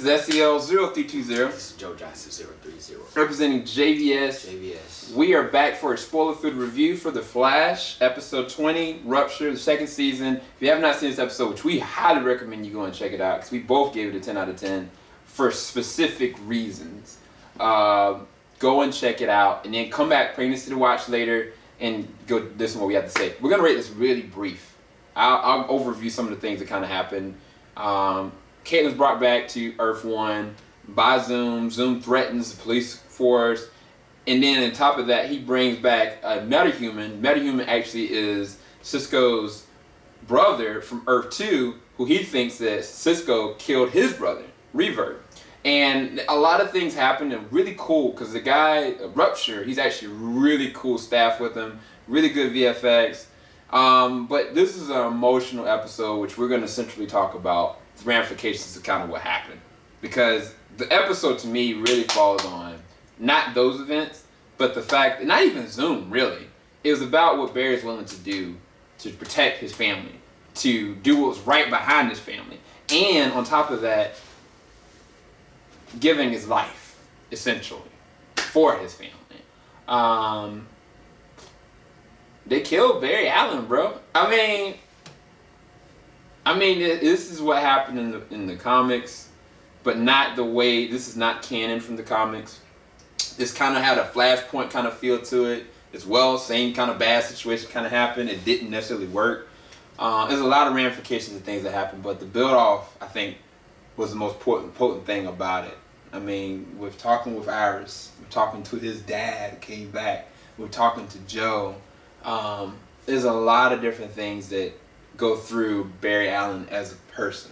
SEL0320. This is Joe Johnson 030. Representing JVS. We are back for a spoiler-filled review for The Flash, episode 20, Rupture, the second season. If you have not seen this episode, which we highly recommend you go and check it out, because we both gave it a 10 out of 10 for specific reasons. Go and check it out, and then come back, bring this to the watch later, and go listen to what we have to say. We're going to rate this really brief. I'll overview some of the things that kind of happened. Caitlin's brought back to Earth 1 by Zoom. Zoom threatens the police force. And then on top of that, he brings back a metahuman. Metahuman actually is Cisco's brother from Earth 2, who he thinks that Cisco killed his brother, Reverb. And a lot of things happened and really cool, because the guy, Rupture, he's actually really cool staff with him. Really good VFX. But this is an emotional episode, which we're going to centrally talk about the ramifications of kind of what happened. Because the episode to me really falls on not those events, but the fact, not even Zoom really. It was about what Barry's willing to do to protect his family, to do what was right behind his family. And on top of that, giving his life, essentially, for his family. They killed Barry Allen, bro. I mean, this is what happened in the comics, but not the way. This is not canon from the comics. This kind of had a Flashpoint kind of feel to it as well. Same kind of bad situation kind of happened. It didn't necessarily work. There's a lot of ramifications of things that happened, but the build off, I think, was the most potent thing about it. I mean, we're talking with Iris, we're talking to his dad, came back, we're talking to Joe. There's a lot of different things that go through Barry Allen as a person.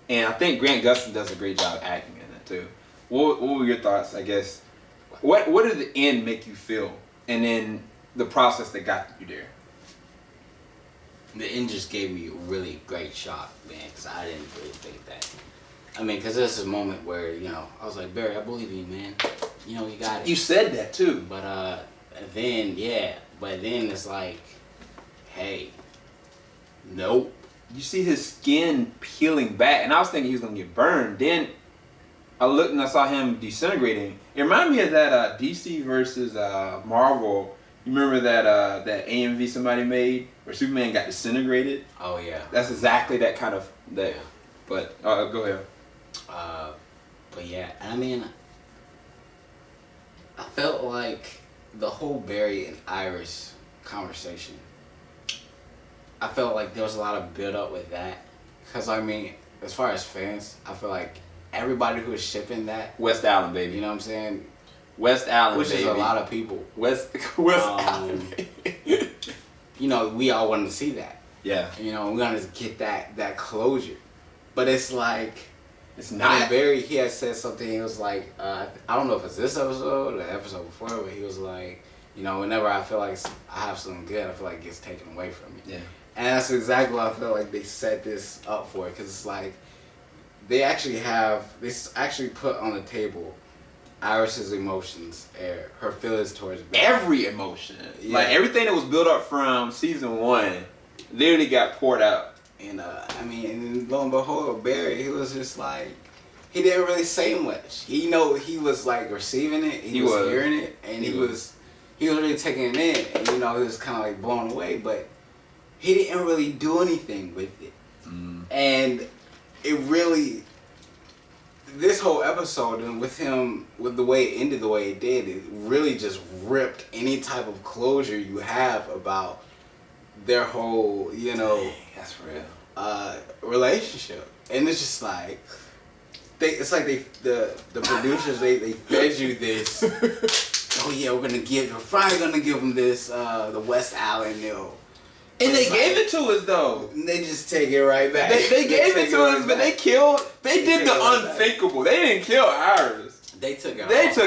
And I think Grant Gustin does a great job acting in it too. What were your thoughts, I guess? What did the end make you feel? And then the process that got you there? The end just gave me a really great shock, man, because I didn't really think that. I mean, because there's a moment where, I was like, Barry, I believe you, man. You got it. You said that too. But then it's like, hey, nope. You see his skin peeling back, and I was thinking he was gonna get burned. Then I looked and I saw him disintegrating. It reminded me of that DC versus Marvel. You remember that AMV somebody made where Superman got disintegrated? Oh yeah. That's exactly that kind of that. Yeah. But go ahead. But yeah, I mean, I felt like the whole Barry and Iris conversation, I felt like there was a lot of build up with that. Because, I mean, as far as fans, I feel like everybody who was shipping that. West Allen, baby. You know what I'm saying? West Allen, which baby. Which is a lot of people. West Allen, baby. We all wanted to see that. Yeah. We wanted to get that closure. But it's like, it's not. Barry, he had said something. He was like, I don't know if it's this episode or the episode before, but he was like, whenever I feel like I have something good, I feel like it gets taken away from me. Yeah. And that's exactly what I feel like they set this up for, because it's like they actually put on the table Iris's emotions, her feelings towards Barry. Every emotion, like everything that was built up from season 1, literally got poured out. And and lo and behold, Barry, he was just like, he didn't really say much. He was like receiving it, he was hearing it, and he was really taking it in, and he was kind of like blown away, but he didn't really do anything with it. And it really, this whole episode, and with the way it ended the way it did, it really just ripped any type of closure you have about their whole, that's real. Relationship. And it's just like, the producers, they fed you this, oh yeah, we're finally gonna give them this, the West Allen, And they gave it to us though. They just take it right back. They gave it to us, but they did the unthinkable. They didn't kill Iris. They took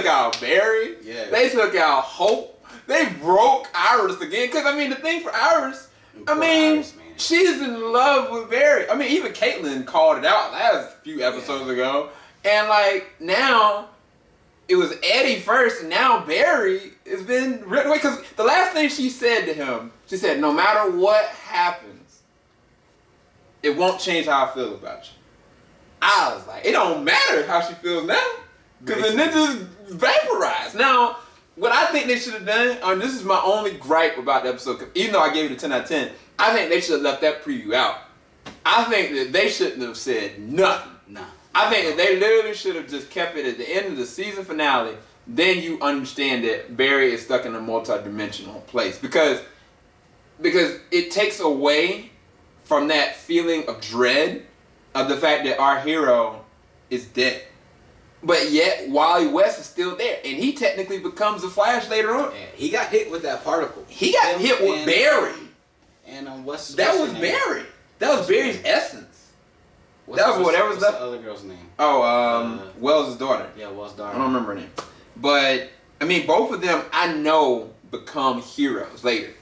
out Barry. Yeah. They took out Hope. They broke Iris again. Because, the thing for Iris, Iris, she's in love with Barry. Even Caitlin called it out last few episodes ago. And, now, it was Eddie first, and now Barry has been ripped away. Because the last thing she said to him, she said, no matter what happens, it won't change how I feel about you. I was like, it don't matter how she feels now. Because the ninjas vaporized. Now, what I think they should have done, and this is my only gripe about the episode, even though I gave it a 10 out of 10, I think they should have left that preview out. I think that they shouldn't have said nothing. Nah. I think that they literally should have just kept it at the end of the season finale. Then you understand that Barry is stuck in a multi-dimensional place. Because it takes away from that feeling of dread of the fact that our hero is dead. But yet, Wally West is still there, and he technically becomes the Flash later on. Yeah, he got hit with that particle. He got hit with Barry. And that was Barry. That was Barry's essence. What's the other girl's name? Oh, Wells' daughter. Yeah, Wells' daughter. I don't remember her name. But I mean, both of them I know become heroes later.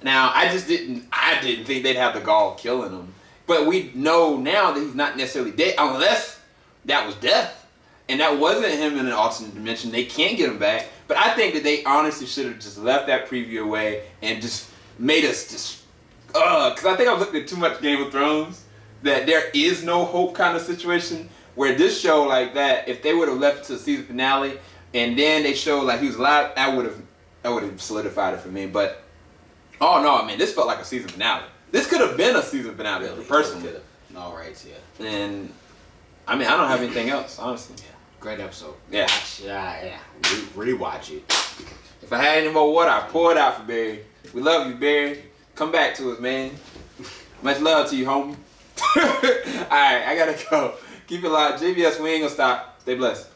Now, I didn't think they'd have the gall killing him. But we know now that he's not necessarily dead, unless that was death. And that wasn't him in an alternate dimension. They can't get him back. But I think that they honestly should have just left that preview away and just made us just, because I think I've looked at too much Game of Thrones, that there is no hope kind of situation, where this show like that, if they would have left it to the season finale, and then they showed like he was alive, that would have solidified it for me. But, oh no, I mean, this felt like a season finale. This could have been a season finale, really, personally. All right, yeah. And, I mean, I don't have anything else, honestly. Yeah. Great episode. Yeah. Yeah. Rewatch it. If I had any more water, I'd pour it out for Barry. We love you, Barry. Come back to us, man. Much love to you, homie. Alright, I gotta go. Keep it locked. JBS, we ain't gonna stop. Stay blessed.